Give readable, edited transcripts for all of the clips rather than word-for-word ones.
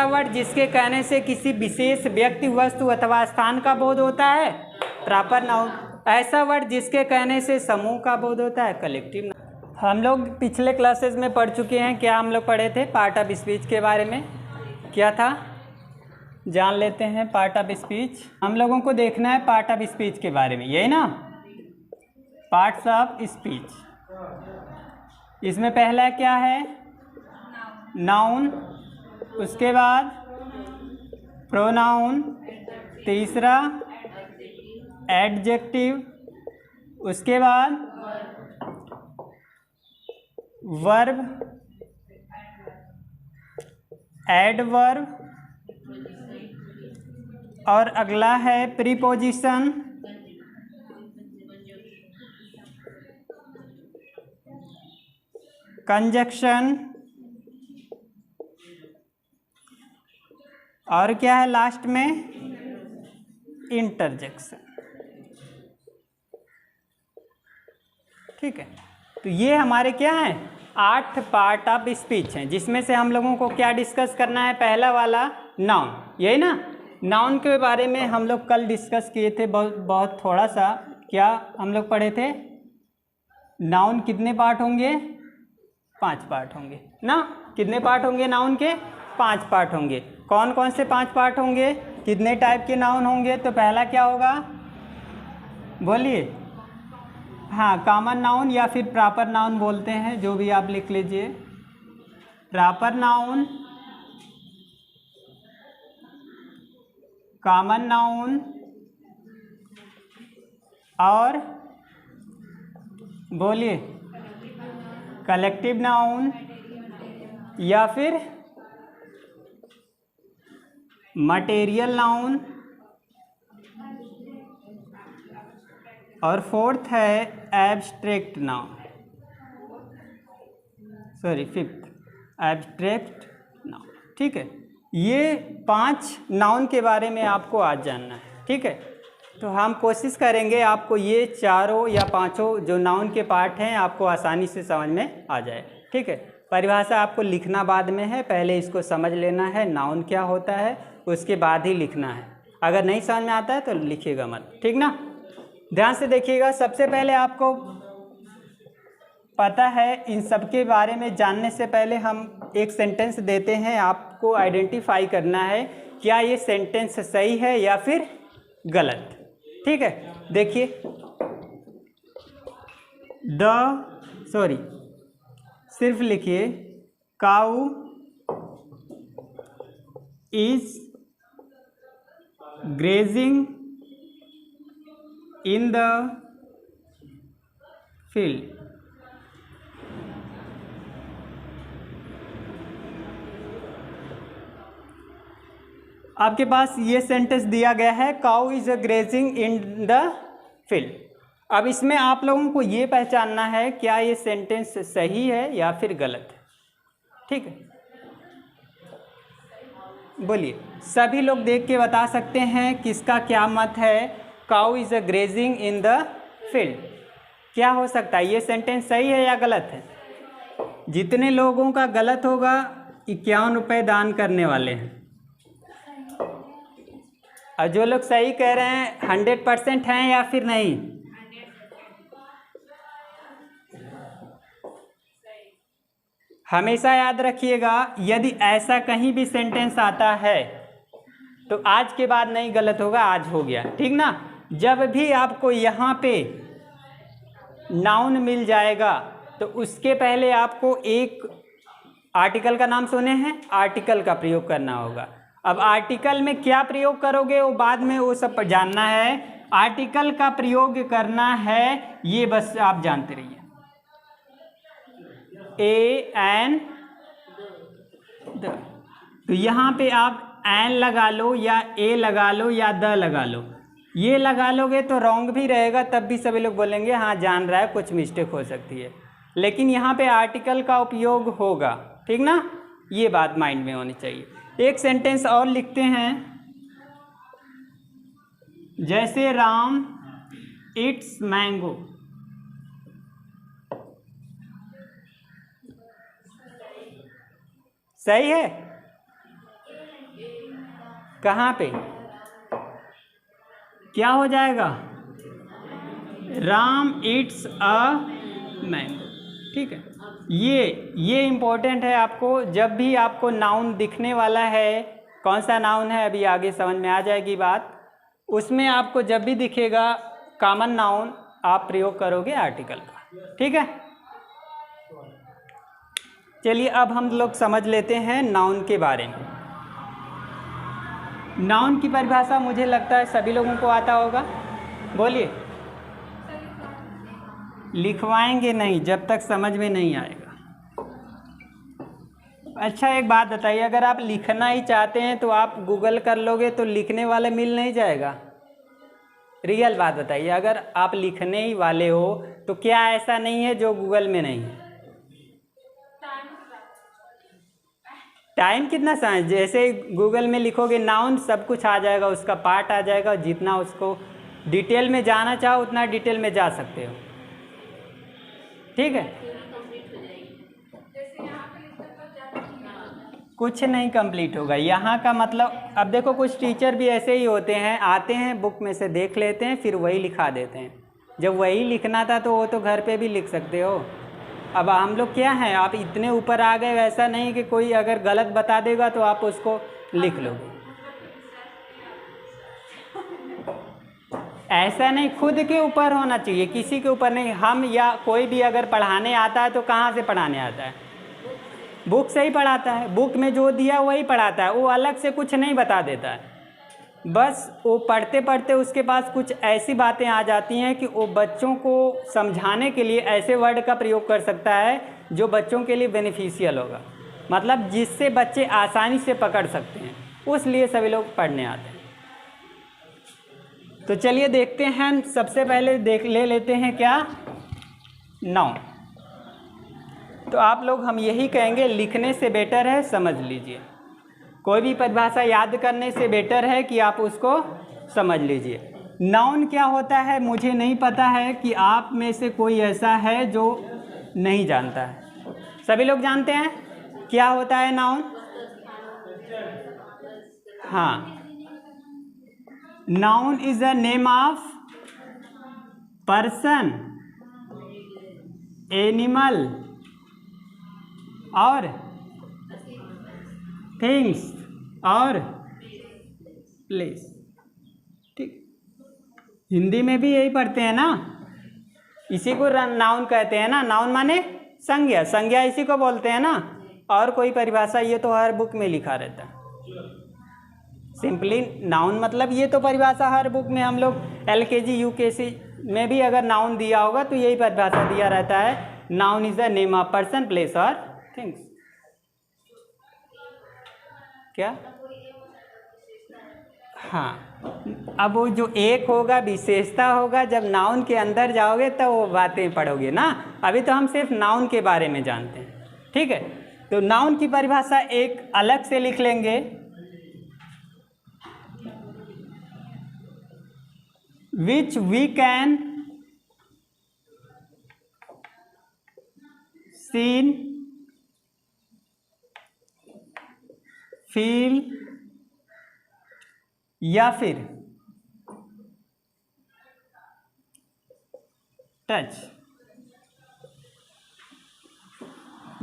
Word जिसके कहने से किसी विशेष व्यक्ति, वस्तु अथवा स्थान का बोध होता है, प्रॉपर नाउन। ऐसा वर्ड जिसके कहने से समूह का बोध होता है, कलेक्टिव नाउन। हम लोग पिछले क्लासेस में पढ़ चुके हैं। क्या हम लोग पढ़े थे? पार्ट ऑफ स्पीच के बारे में। क्या था, जान लेते हैं। पार्ट ऑफ स्पीच हम लोगों को देखना है, पार्ट ऑफ स्पीच के बारे में, यही ना, पार्ट्स ऑफ स्पीच। इसमें पहला क्या है? नाउन, उसके बाद प्रोनाउन, तीसरा एडजेक्टिव, उसके बाद वर्ब, एडवर्ब, और अगला है प्रीपोजिशन, कंजक्शन, और क्या है लास्ट में? इंटरजेक्शन। ठीक है, तो ये हमारे क्या हैं? 8 पार्ट ऑफ स्पीच हैं, जिसमें से हम लोगों को क्या डिस्कस करना है? पहला वाला नाउन, यही ना। नाउन के बारे में हम लोग कल डिस्कस किए थे, बहुत थोड़ा सा। क्या हम लोग पढ़े थे? नाउन कितने पार्ट होंगे? 5 पार्ट होंगे ना। कितने पार्ट होंगे नाउन के? 5 पार्ट होंगे। कौन कौन से 5 पार्ट होंगे? कितने टाइप के नाउन होंगे? तो पहला क्या होगा, बोलिए? हाँ, कॉमन नाउन या फिर प्रॉपर नाउन बोलते हैं, जो भी आप लिख लीजिए। प्रॉपर नाउन, कॉमन नाउन, और बोलिए कलेक्टिव नाउन, या फिर मटेरियल नाउन, और फोर्थ है abstract noun, sorry fifth abstract noun. ठीक है, ये 5 नाउन के बारे में आपको आज जानना है। ठीक है, तो हम कोशिश करेंगे आपको ये चारों या 5 जो नाउन के पार्ट हैं आपको आसानी से समझ में आ जाए। ठीक है, परिभाषा आपको लिखना बाद में है, पहले इसको समझ लेना है नाउन क्या होता है, उसके बाद ही लिखना है। अगर नहीं समझ में आता है तो लिखिएगा मत, ठीक ना। ध्यान से देखिएगा। सबसे पहले आपको पता है, इन सब के बारे में जानने से पहले हम एक सेंटेंस देते हैं, आपको आइडेंटिफाई करना है क्या ये सेंटेंस सही है या फिर गलत। ठीक है, देखिए, सिर्फ लिखिए cow is grazing in the field. आपके पास ये सेंटेंस दिया गया है, cow is grazing in the field. अब इसमें आप लोगों को ये पहचानना है क्या ये सेंटेंस सही है या फिर गलत है। ठीक है, बोलिए, सभी लोग देख के बता सकते हैं किसका क्या मत है। Cow is grazing in the field, क्या हो सकता है? ये सेंटेंस सही है या गलत है? जितने लोगों का गलत होगा 51 रुपये दान करने वाले हैं, और जो लोग सही कह रहे हैं 100% हैं या फिर नहीं? हमेशा याद रखिएगा, यदि ऐसा कहीं भी सेंटेंस आता है तो आज के बाद नहीं गलत होगा, आज हो गया। ठीक ना। जब भी आपको यहाँ पे नाउन मिल जाएगा तो उसके पहले आपको एक आर्टिकल का नाम सुने हैं, आर्टिकल का प्रयोग करना होगा। अब आर्टिकल में क्या प्रयोग करोगे वो बाद में वो सब जानना है। आर्टिकल का प्रयोग करना है, ये बस आप जानते रहिए। ए एन द, तो यहाँ पे आप एन लगा लो या ए लगा लो या द लगा लो। ये लगा लोगे तो रॉन्ग भी रहेगा, तब भी सभी लोग बोलेंगे हाँ जान रहा है, कुछ मिस्टेक हो सकती है। लेकिन यहाँ पे आर्टिकल का उपयोग होगा, ठीक ना। ये बात माइंड में होनी चाहिए। एक सेंटेंस और लिखते हैं, जैसे राम इट्स मैंगो। सही है। कहाँ पे क्या हो जाएगा? Ram Yeats a mango. ठीक है, ये इम्पोर्टेंट है आपको। जब भी आपको नाउन दिखने वाला है, कौन सा नाउन है अभी आगे समझ में आ जाएगी बात, उसमें आपको जब भी दिखेगा कॉमन नाउन आप प्रयोग करोगे आर्टिकल का। ठीक है, चलिए अब हम लोग समझ लेते हैं नाउन के बारे में। नाउन की परिभाषा मुझे लगता है सभी लोगों को आता होगा, बोलिए। लिखवाएंगे नहीं जब तक समझ में नहीं आएगा। अच्छा एक बात बताइए, अगर आप लिखना ही चाहते हैं तो आप गूगल कर लोगे तो लिखने वाला मिल नहीं जाएगा? रियल बात बताइए, अगर आप लिखने ही वाले हो तो क्या ऐसा नहीं है जो गूगल में नहीं है? टाइम कितना समय, जैसे गूगल में लिखोगे नाउन सब कुछ आ जाएगा, उसका पार्ट आ जाएगा, जितना उसको डिटेल में जाना चाहो उतना डिटेल में जा सकते हो। ठीक है, कुछ नहीं कंप्लीट होगा यहाँ का मतलब। अब देखो कुछ टीचर भी ऐसे ही होते हैं, आते हैं बुक में से देख लेते हैं फिर वही लिखा देते हैं। जब वही लिखना था तो वो तो घर पे भी लिख सकते हो। अब हम लोग क्या हैं, आप इतने ऊपर आ गए, वैसा नहीं कि कोई अगर गलत बता देगा तो आप उसको लिख लोगे। ऐसा नहीं, खुद के ऊपर होना चाहिए, किसी के ऊपर नहीं। हम या कोई भी अगर पढ़ाने आता है तो कहाँ से पढ़ाने आता है? बुक से ही पढ़ाता है। बुक में जो दिया वही पढ़ाता है, वो अलग से कुछ नहीं बता देता है। बस वो पढ़ते पढ़ते उसके पास कुछ ऐसी बातें आ जाती हैं कि वो बच्चों को समझाने के लिए ऐसे वर्ड का प्रयोग कर सकता है जो बच्चों के लिए बेनिफिशियल होगा, मतलब जिससे बच्चे आसानी से पकड़ सकते हैं, उसलिए सभी लोग पढ़ने आते हैं। तो चलिए देखते हैं, सबसे पहले ले लेते हैं क्या, नाउन। तो आप लोग हम यही कहेंगे, लिखने से बेटर है समझ लीजिए। कोई भी परिभाषा याद करने से बेटर है कि आप उसको समझ लीजिए। नाउन क्या होता है मुझे नहीं पता है कि आप में से कोई ऐसा है जो नहीं जानता है। सभी लोग जानते हैं क्या होता है नाउन? हाँ, noun is a name of person, animal और थिंग्स और प्लेस। ठीक, हिंदी में भी यही पढ़ते हैं ना, इसी को नाउन कहते हैं ना। नाउन माने संज्ञा, संज्ञा इसी को बोलते हैं ना। और कोई परिभाषा ये तो हर बुक में लिखा रहता है। सिंपली नाउन मतलब ये तो परिभाषा हर बुक में, हम लोग LKG UKG में भी अगर नाउन दिया होगा तो यही परिभाषा दिया रहता है, noun is the name of person, place और थिंग्स। क्या? हाँ, अब वो जो एक होगा विशेषता होगा, जब नाउन के अंदर जाओगे तो वो बातें पढ़ोगे ना। अभी तो हम सिर्फ नाउन के बारे में जानते हैं। ठीक है, तो नाउन की परिभाषा एक अलग से लिख लेंगे, which we can see, feel या फिर touch.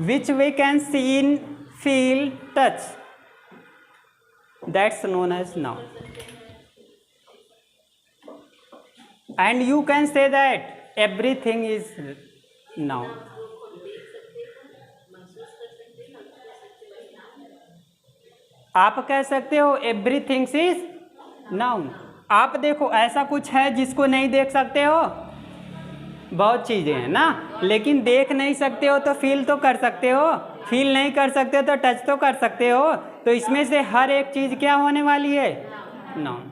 which we can see, feel, touch, that's known as noun. And you can say that everything is noun. आप कह सकते हो everything is noun। आप देखो ऐसा कुछ है जिसको नहीं देख सकते हो? बहुत चीज़ें हैं ना, लेकिन देख नहीं सकते हो तो फील तो कर सकते हो, फील नहीं कर सकते हो तो टच तो कर सकते हो। तो इसमें से हर एक चीज़ क्या होने वाली है? नाउन।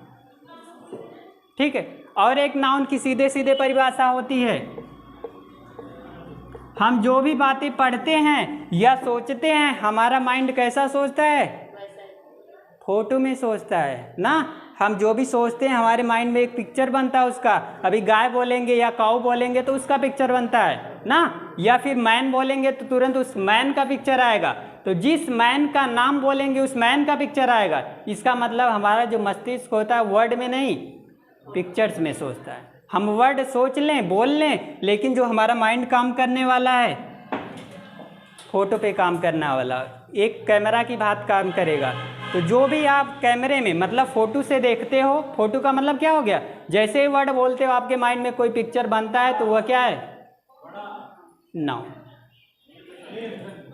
ठीक है, और एक नाउन की सीधे सीधे परिभाषा होती है, हम जो भी बातें पढ़ते हैं या सोचते हैं, हमारा माइंड कैसा सोचता है? फोटो में सोचता है ना। हम जो भी सोचते हैं हमारे माइंड में एक पिक्चर बनता है उसका। अभी गाय बोलेंगे या काऊ बोलेंगे तो उसका पिक्चर बनता है ना, या फिर मैन बोलेंगे तो तुरंत उस मैन का पिक्चर आएगा। तो जिस मैन का नाम बोलेंगे उस मैन का पिक्चर आएगा। इसका मतलब हमारा जो मस्तिष्क होता है वर्ड में नहीं पिक्चर्स में सोचता है। हम वर्ड सोच लें बोल लें, लेकिन जो हमारा माइंड काम करने वाला है फोटो पे काम करने वाला, एक कैमरा की बात काम करेगा। तो जो भी आप कैमरे में मतलब फ़ोटो से देखते हो, फोटो का मतलब क्या हो गया, जैसे ही वर्ड बोलते हो आपके माइंड में कोई पिक्चर बनता है तो वह क्या है, नाउन।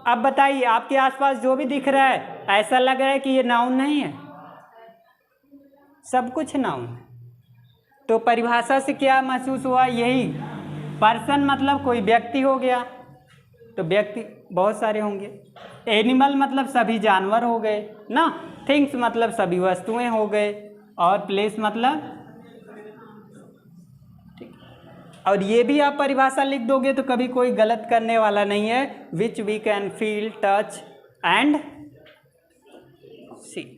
अब बताइए आपके आसपास जो भी दिख रहा है ऐसा लग रहा है कि ये नाउन नहीं है? सब कुछ नाउन है। तो परिभाषा से क्या महसूस हुआ, यही पर्सन मतलब कोई व्यक्ति हो गया, तो व्यक्ति बहुत सारे होंगे। एनिमल मतलब सभी जानवर हो गए ना, थिंग्स मतलब सभी वस्तुएं हो गए, और प्लेस मतलब, और ये भी आप परिभाषा लिख दोगे तो कभी कोई गलत करने वाला नहीं है। Which we can feel touch and see,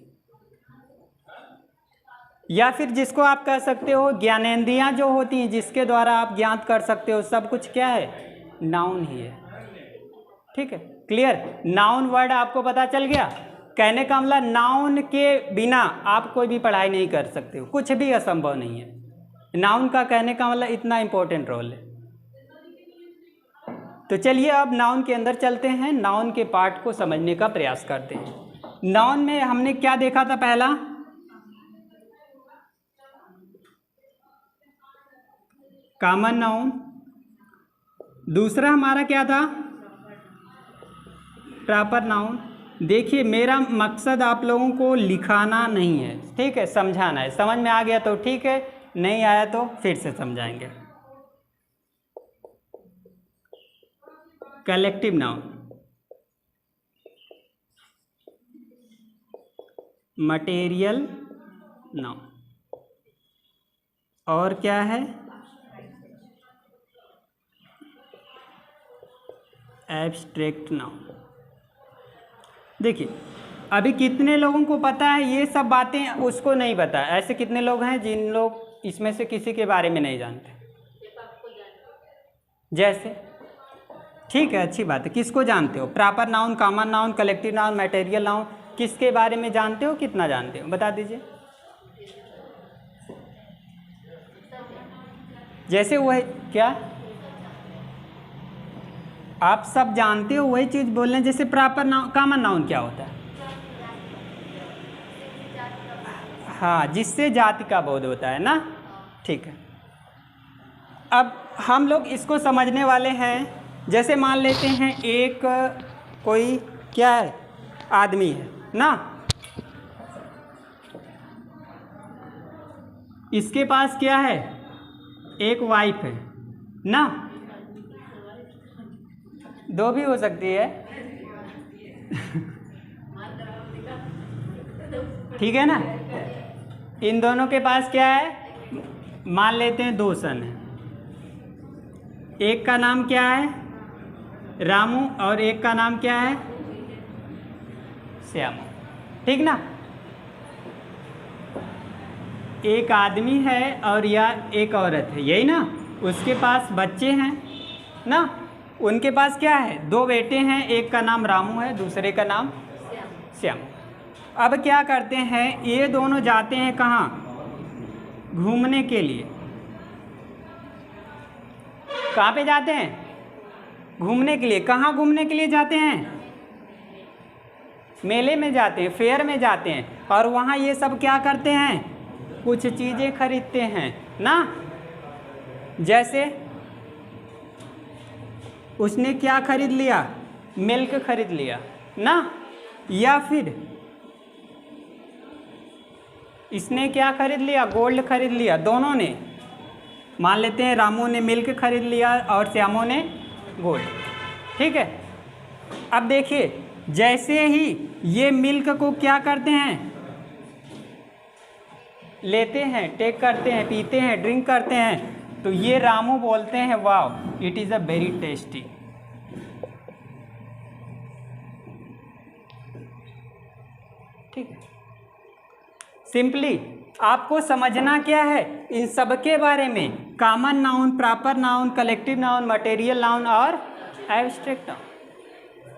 या फिर जिसको आप कह सकते हो ज्ञानेंद्रियां जो होती हैं जिसके द्वारा आप ज्ञात कर सकते हो, सब कुछ क्या है, नाउन ही है। ठीक है, क्लियर। नाउन वर्ड आपको पता चल गया। कहने का मतलब नाउन के बिना आप कोई भी पढ़ाई नहीं कर सकते हो, कुछ भी असंभव नहीं है। नाउन का कहने का मतलब इतना इंपॉर्टेंट रोल है। तो चलिए अब नाउन के अंदर चलते हैं, नाउन के पार्ट को समझने का प्रयास करते हैं। नाउन में हमने क्या देखा था, पहला कॉमन नाउन, दूसरा हमारा क्या था, प्रॉपर नाउन। देखिए मेरा मकसद आप लोगों को लिखाना नहीं है, ठीक है, समझाना है। समझ में आ गया तो ठीक है, नहीं आया तो फिर से समझाएंगे। कलेक्टिव नाउन, मटेरियल नाउन, और क्या है, एब्स्ट्रैक्ट नाउन। देखिए अभी कितने लोगों को पता है ये सब बातें, उसको नहीं पता। ऐसे कितने लोग हैं जिन लोग इसमें से किसी के बारे में नहीं जानते? जैसे, ठीक है, अच्छी बात है। किसको जानते हो? Proper noun, common noun, collective noun, material noun, किसके बारे में जानते हो, कितना जानते हो, बता दीजिए। जैसे वह क्या आप सब जानते हो वही चीज़ बोल रहे हैं। जैसे प्रॉपर नाउन, कॉमन नाउन क्या होता है? हाँ, जिससे जाति का बोध होता है ना, ठीक है। अब हम लोग इसको समझने वाले हैं। जैसे मान लेते हैं एक कोई क्या है, आदमी है ना, इसके पास क्या है, एक वाइफ है ना, दो भी हो सकती है ठीक है ना। इन दोनों के पास क्या है, मान लेते हैं दो सन है। एक का नाम क्या है, रामू, और एक का नाम क्या है, श्यामू, ठीक ना। एक आदमी है और या एक औरत है, यही ना। उसके पास बच्चे हैं ना, उनके पास क्या है, दो बेटे हैं, एक का नाम रामू है, दूसरे का नाम श्यामू। अब क्या करते हैं, ये दोनों जाते हैं कहाँ, घूमने के लिए। कहाँ पे जाते हैं, घूमने के लिए। कहाँ घूमने के लिए जाते हैं, मेले में जाते हैं, फेयर में जाते हैं, और वहाँ ये सब क्या करते हैं, कुछ चीज़ें खरीदते हैं ना। जैसे उसने क्या खरीद लिया, मिल्क खरीद लिया ना, या फिर इसने क्या खरीद लिया, गोल्ड खरीद लिया। दोनों ने, मान लेते हैं रामू ने मिल्क खरीद लिया और श्यामू ने गोल्ड, ठीक है। अब देखिए जैसे ही ये मिल्क को क्या करते हैं, लेते हैं, टेक करते हैं, पीते हैं, ड्रिंक करते हैं, तो ये रामू बोलते हैं wow it is a very tasty. ठीक है, सिंपली आपको समझना क्या है, इन सब के बारे में, common noun, proper noun, collective noun, material noun और एब्स्ट्रैक्ट नाउन।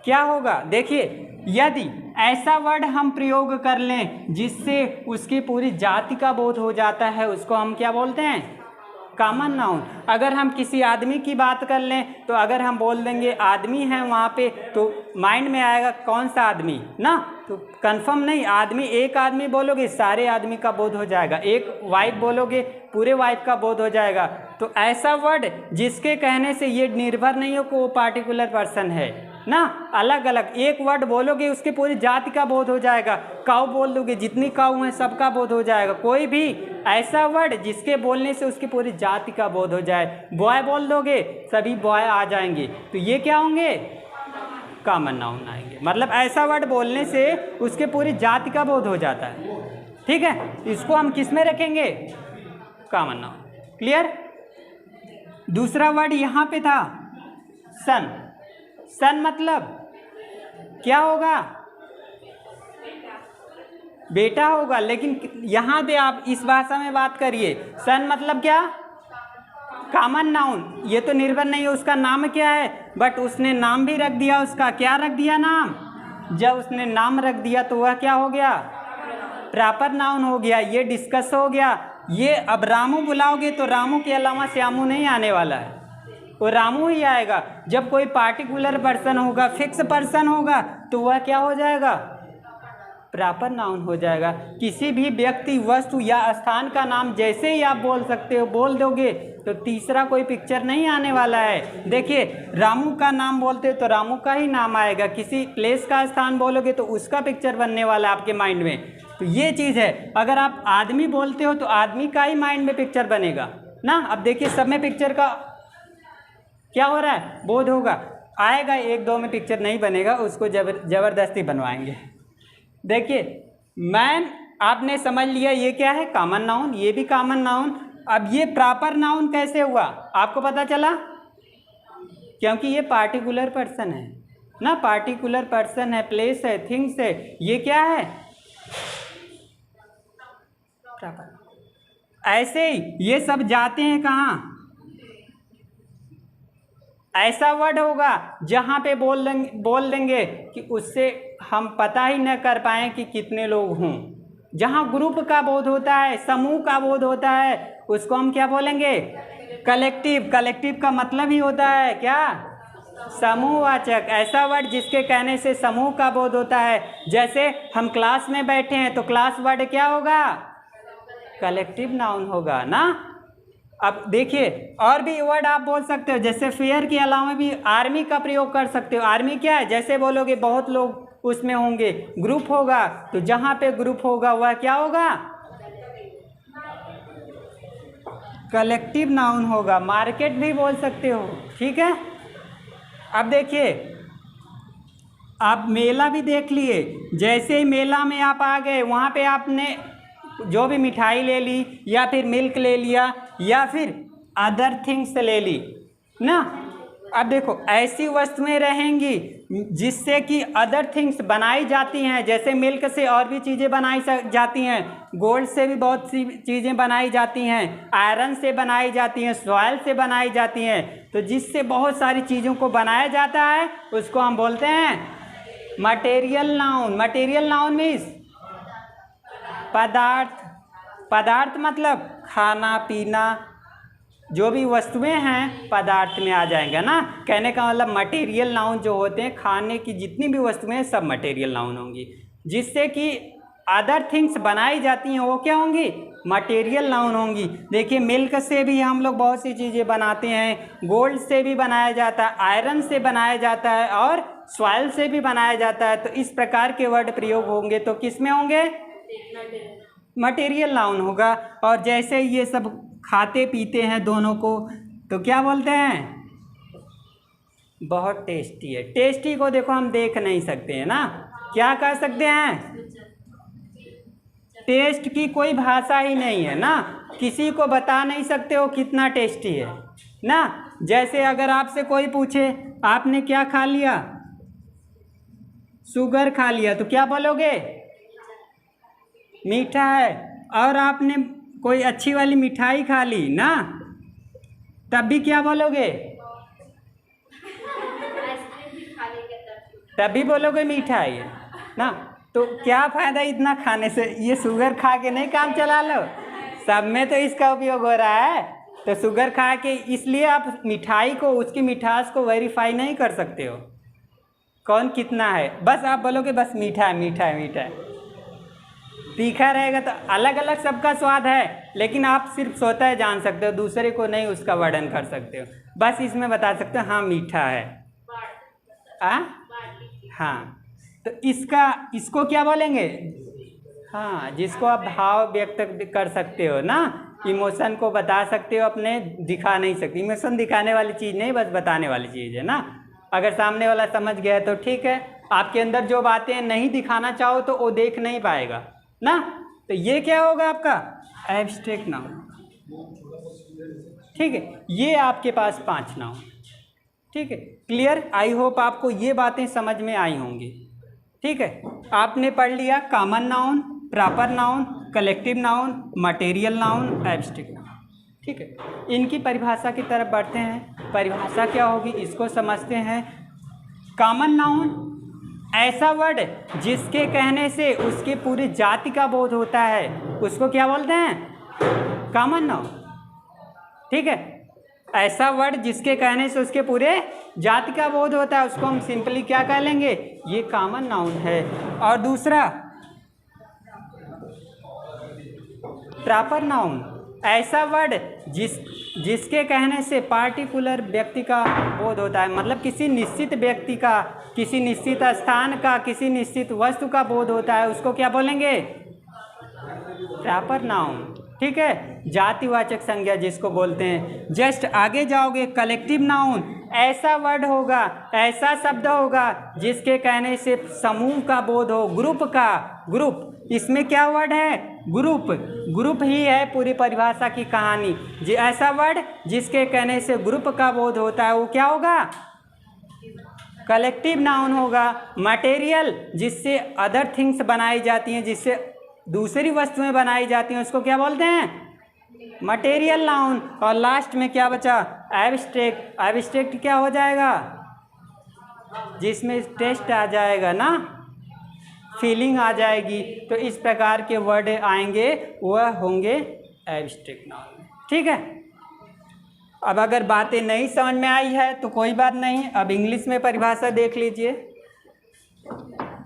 क्या होगा, देखिए यदि ऐसा वर्ड हम प्रयोग कर लें जिससे उसकी पूरी जाति का बोध हो जाता है, उसको हम क्या बोलते हैं, कॉमन नाउन। अगर हम किसी आदमी की बात कर लें तो अगर हम बोल देंगे आदमी है वहाँ पे, तो माइंड में आएगा कौन सा आदमी ना, तो कंफर्म नहीं, आदमी एक आदमी बोलोगे सारे आदमी का बोध हो जाएगा, एक वाइफ बोलोगे पूरे वाइफ का बोध हो जाएगा। तो ऐसा वर्ड जिसके कहने से ये निर्भर नहीं हो कि वो पार्टिकुलर पर्सन है ना, अलग अलग एक वर्ड बोलोगे उसके पूरी जाति का बोध हो जाएगा। काऊ बोल दोगे जितनी काऊ हैं सबका बोध हो जाएगा। कोई भी ऐसा वर्ड जिसके बोलने से उसकी पूरी जाति का बोध हो जाए, बॉय बोल दोगे सभी बॉय आ जाएंगे, तो ये क्या होंगे, कॉमन नाउन आएंगे। मतलब ऐसा वर्ड बोलने से उसके पूरी जाति का बोध हो जाता है। ठीक है, इसको हम किस में रखेंगे, कॉमन नाउन। क्लियर। दूसरा वर्ड यहाँ पे था सन। सन मतलब क्या होगा, बेटा होगा, लेकिन यहाँ पे आप इस भाषा में बात करिए, सन मतलब क्या, कॉमन नाउन। ये तो निर्भर नहीं है उसका नाम क्या है, बट उसने नाम भी रख दिया, उसका क्या रख दिया, नाम। जब उसने नाम रख दिया तो वह क्या हो गया, प्रॉपर नाउन हो गया। ये डिस्कस हो गया। ये अब रामू बुलाओगे तो रामू के अलावा श्यामू नहीं आने वाला है, वो रामू ही आएगा। जब कोई पार्टिकुलर पर्सन होगा, फिक्स पर्सन होगा, तो वह क्या हो जाएगा, प्रॉपर नाउन हो जाएगा। किसी भी व्यक्ति, वस्तु या स्थान का नाम जैसे ही आप बोल सकते हो, बोल दोगे तो तीसरा कोई पिक्चर नहीं आने वाला है। देखिए रामू का नाम बोलते हो तो रामू का ही नाम आएगा, किसी प्लेस का स्थान बोलोगे तो उसका पिक्चर बनने वाला है आपके माइंड में। तो ये चीज़ है। अगर आप आदमी बोलते हो तो आदमी का ही माइंड में पिक्चर बनेगा ना। अब देखिए सब में पिक्चर का क्या हो रहा है, बोध होगा, आएगा। एक दो में पिक्चर नहीं बनेगा, उसको जबरदस्ती बनवाएंगे। देखिए मैन आपने समझ लिया, ये क्या है, कॉमन नाउन, ये भी कॉमन नाउन। अब ये प्रॉपर नाउन कैसे हुआ आपको पता चला, क्योंकि ये पार्टिकुलर पर्सन है ना, पार्टिकुलर पर्सन है, प्लेस है, थिंग्स है, ये क्या है, प्रॉपर। ऐसे ही ये सब जाते हैं कहाँ, ऐसा वर्ड होगा जहाँ पे बोल देंगे कि उससे हम पता ही न कर पाए कि कितने लोग हों। जहाँ ग्रुप का बोध होता है, समूह का बोध होता है, उसको हम क्या बोलेंगे, कलेक्टिव। कलेक्टिव का मतलब ही होता है क्या, समूहवाचक। ऐसा वर्ड जिसके कहने से समूह का बोध होता है। जैसे हम क्लास में बैठे हैं तो क्लास वर्ड क्या होगा, कलेक्टिव नाउन होगा ना। अब देखिए और भी वर्ड आप बोल सकते हो, जैसे फेयर के अलावा भी आर्मी का प्रयोग कर सकते हो। आर्मी क्या है, जैसे बोलोगे बहुत लोग उसमें होंगे, ग्रुप होगा, तो जहाँ पे ग्रुप होगा वह क्या होगा, कलेक्टिव नाउन होगा। मार्केट भी बोल सकते हो, ठीक है। अब देखिए आप मेला भी देख लिए, जैसे ही मेला में आप आ गए, वहाँ पे आपने जो भी मिठाई ले ली या फिर मिल्क ले लिया या फिर अदर थिंग्स ले ली ना। अब देखो ऐसी वस्तुएं रहेंगी जिससे कि अदर थिंग्स बनाई जाती हैं, जैसे मिल्क से और भी चीज़ें बनाई जाती हैं, गोल्ड से भी बहुत सी चीज़ें बनाई जाती हैं, आयरन से बनाई जाती हैं, सॉइल से बनाई जाती हैं। तो जिससे बहुत सारी चीज़ों को बनाया जाता है उसको हम बोलते हैं material noun. Material noun means पदार्थ। पदार्थ मतलब खाना पीना, जो भी वस्तुएं हैं पदार्थ में आ जाएंगे ना। कहने का मतलब मटेरियल नाउन जो होते हैं, खाने की जितनी भी वस्तुएं हैं सब मटेरियल नाउन होंगी। जिससे कि अदर थिंग्स बनाई जाती हैं वो क्या होंगी, मटेरियल नाउन होंगी। देखिए मिल्क से भी हम लोग बहुत सी चीज़ें बनाते हैं, गोल्ड से भी बनाया जाता है, आयरन से बनाया जाता है और सॉइल से भी बनाया जाता है। तो इस प्रकार के वर्ड प्रयोग होंगे तो किस में होंगे, मटेरियल नाउन होगा। और जैसे ये सब खाते पीते हैं दोनों को तो क्या बोलते हैं, बहुत टेस्टी है। टेस्टी को देखो हम देख नहीं सकते हैं ना, क्या कह सकते हैं, टेस्ट की कोई भाषा ही नहीं है ना, किसी को बता नहीं सकते हो कितना टेस्टी है ना। जैसे अगर आपसे कोई पूछे आपने क्या खा लिया, शुगर खा लिया, तो क्या बोलोगे, मीठा है। और आपने कोई अच्छी वाली मिठाई खा ली ना, तब भी क्या बोलोगे, तभी बोलोगे मीठा है ये ना। तो क्या फ़ायदा इतना खाने से, ये शुगर खा के नहीं काम चला लो, सब में तो इसका उपयोग हो रहा है। तो शुगर खा के इसलिए आप मिठाई को, उसकी मिठास को वेरीफाई नहीं कर सकते हो कौन कितना है। बस आप बोलोगे बस मीठा है मीठा है मीठा है। तीखा रहेगा तो अलग अलग सबका स्वाद है, लेकिन आप सिर्फ स्वतः जान सकते हो, दूसरे को नहीं उसका वर्णन कर सकते हो। बस इसमें बता सकते हो हाँ मीठा है। हाँ, तो इसको क्या बोलेंगे? हाँ, जिसको आप भाव व्यक्त कर सकते हो ना, इमोशन को बता सकते हो, अपने दिखा नहीं सकते। इमोशन दिखाने वाली चीज़ नहीं, बस बताने वाली चीज़ है ना। अगर सामने वाला समझ गया तो ठीक है, आपके अंदर जो बातें नहीं दिखाना चाहो तो वो देख नहीं पाएगा ना। तो ये क्या होगा आपका एब्स्ट्रैक्ट नाउन। ठीक है, ये आपके पास 5 नाउन। ठीक है, क्लियर? आई होप आपको ये बातें समझ में आई होंगी। ठीक है, आपने पढ़ लिया common noun, proper noun, collective noun, material noun, abstract noun. ठीक है, इनकी परिभाषा की तरफ बढ़ते हैं। परिभाषा क्या होगी इसको समझते हैं। कॉमन नाउन ऐसा वर्ड जिसके कहने से उसके पूरी जाति का बोध होता है, उसको क्या बोलते हैं? Common noun. ठीक है, ऐसा वर्ड जिसके कहने से उसके पूरे जाति का बोध होता है, उसको हम सिंपली क्या कह लेंगे? ये कॉमन नाउन है। और दूसरा प्रॉपर नाउन, ऐसा वर्ड जिसके कहने से पार्टिकुलर व्यक्ति का बोध होता है, मतलब किसी निश्चित व्यक्ति का, किसी निश्चित स्थान का, किसी निश्चित वस्तु का बोध होता है, उसको क्या बोलेंगे? Proper noun. ठीक है, जातिवाचक संज्ञा जिसको बोलते हैं। जस्ट आगे जाओगे, कलेक्टिव नाउन ऐसा वर्ड होगा, ऐसा शब्द होगा जिसके कहने से समूह का बोध हो, ग्रुप का। ग्रुप, इसमें क्या वर्ड है? ग्रुप। ग्रुप ही है पूरी परिभाषा की कहानी। जी, ऐसा वर्ड जिसके कहने से ग्रुप का बोध होता है, वो क्या होगा? कलेक्टिव नाउन होगा। मटेरियल, जिससे अदर थिंग्स बनाई जाती हैं, जिससे दूसरी वस्तुएं बनाई जाती हैं, उसको क्या बोलते हैं? Material noun. और लास्ट में क्या बचा? एब्स्ट्रैक्ट। एब्स्ट्रैक्ट क्या हो जाएगा? जिसमें टेस्ट आ जाएगा ना, फीलिंग आ जाएगी। तो इस प्रकार के वर्ड आएंगे, वह होंगे एब्स्ट्रैक्ट नाउन। ठीक है, अब अगर बातें नहीं समझ में आई है तो कोई बात नहीं, अब इंग्लिश में परिभाषा देख लीजिए।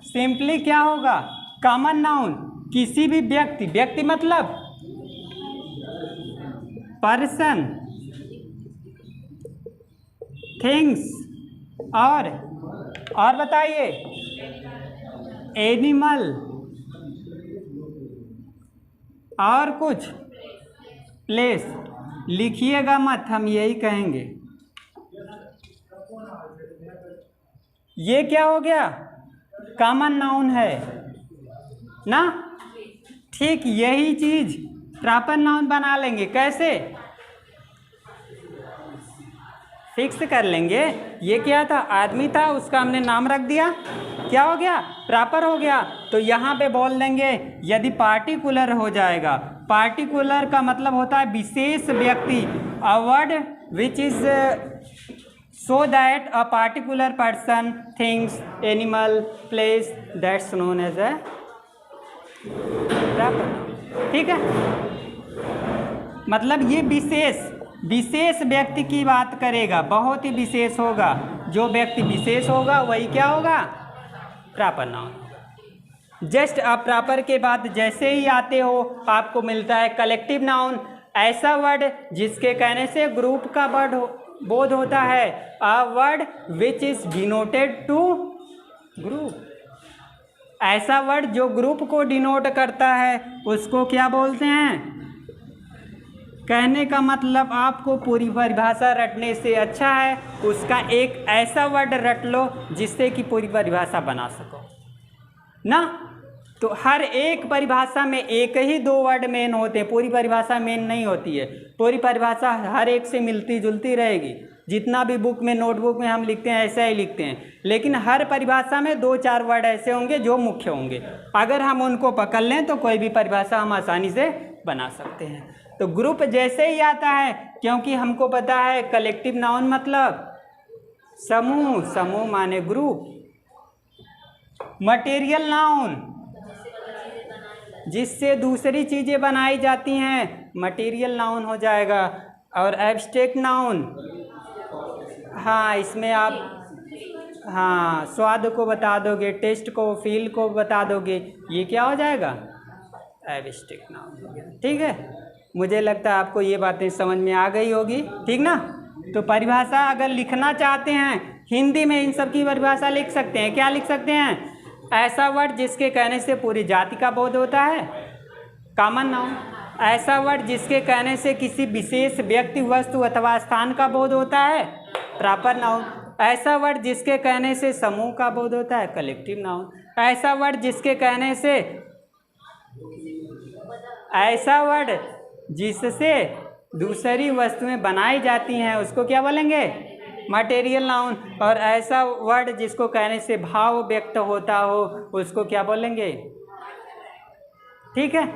सिंपली क्या होगा? कॉमन नाउन किसी भी व्यक्ति, व्यक्ति मतलब पर्सन, थिंग्स, और बताइए एनिमल, और कुछ प्लेस। लिखिएगा मत, हम यही कहेंगे। ये क्या हो गया? कॉमन नाउन है ना। ठीक यही चीज प्रॉपर नाउन बना लेंगे। कैसे? फिक्स कर लेंगे। ये क्या था? आदमी था, उसका हमने नाम रख दिया, क्या हो गया? प्रॉपर हो गया। तो यहाँ पे बोल देंगे यदि पार्टिकुलर हो जाएगा। पार्टिकुलर का मतलब होता है विशेष व्यक्ति, a word which is so that a particular person, things, animal, place, that's known as a proper. ठीक है, मतलब ये विशेष व्यक्ति की बात करेगा, बहुत ही विशेष होगा। जो व्यक्ति विशेष होगा वही क्या होगा? Proper noun. जस्ट आप प्रॉपर के बाद जैसे ही आते हो आपको मिलता है कलेक्टिव नाउन, ऐसा वर्ड जिसके कहने से ग्रुप का बोध होता है। A word which is denoted to group, ऐसा वर्ड जो ग्रुप को डिनोट करता है, उसको क्या बोलते हैं? कहने का मतलब आपको पूरी परिभाषा रटने से अच्छा है उसका एक ऐसा वर्ड रट लो जिससे कि पूरी परिभाषा बना सको ना। तो हर एक परिभाषा में एक ही 2 वर्ड मेन होते हैं, पूरी परिभाषा मेन नहीं होती है। पूरी परिभाषा हर एक से मिलती जुलती रहेगी। जितना भी बुक में, नोटबुक में हम लिखते हैं ऐसा ही लिखते हैं, लेकिन हर परिभाषा में 2-4 वर्ड ऐसे होंगे जो मुख्य होंगे। अगर हम उनको पकड़ लें तो कोई भी परिभाषा हम आसानी से बना सकते हैं। तो ग्रुप जैसे ही आता है, क्योंकि हमको पता है कलेक्टिव नाउन मतलब समूह, समूह माने ग्रुप, मटेरियल नाउन, जिससे दूसरी चीज़ें बनाई जाती हैं, मटेरियल नाउन हो जाएगा। और एब्स्ट्रैक्ट नाउन, हाँ इसमें आप हाँ स्वाद को बता दोगे, टेस्ट को, फील को बता दोगे, ये क्या हो जाएगा, एब्स्ट्रैक्ट नाउन हो गया। ठीक है, मुझे लगता है आपको ये बातें समझ में आ गई होगी। ठीक ना। तो परिभाषा अगर लिखना चाहते हैं हिंदी में, इन सब की परिभाषा लिख सकते हैं। क्या लिख सकते हैं, ऐसा वर्ड जिसके कहने से पूरी जाति का बोध होता है, कॉमन नाउन। ऐसा वर्ड जिसके कहने से किसी विशेष व्यक्ति, वस्तु अथवा स्थान का बोध होता है, प्रॉपर नाउन। ऐसा वर्ड जिसके कहने से समूह का बोध होता है, कलेक्टिव नाउन। ऐसा वर्ड जिसके कहने से, ऐसा वर्ड जिससे दूसरी वस्तुएं बनाई जाती हैं, उसको क्या बोलेंगे, मटेरियल नाउन। और ऐसा वर्ड जिसको कहने से भाव व्यक्त होता हो, उसको क्या बोलेंगे। ठीक है।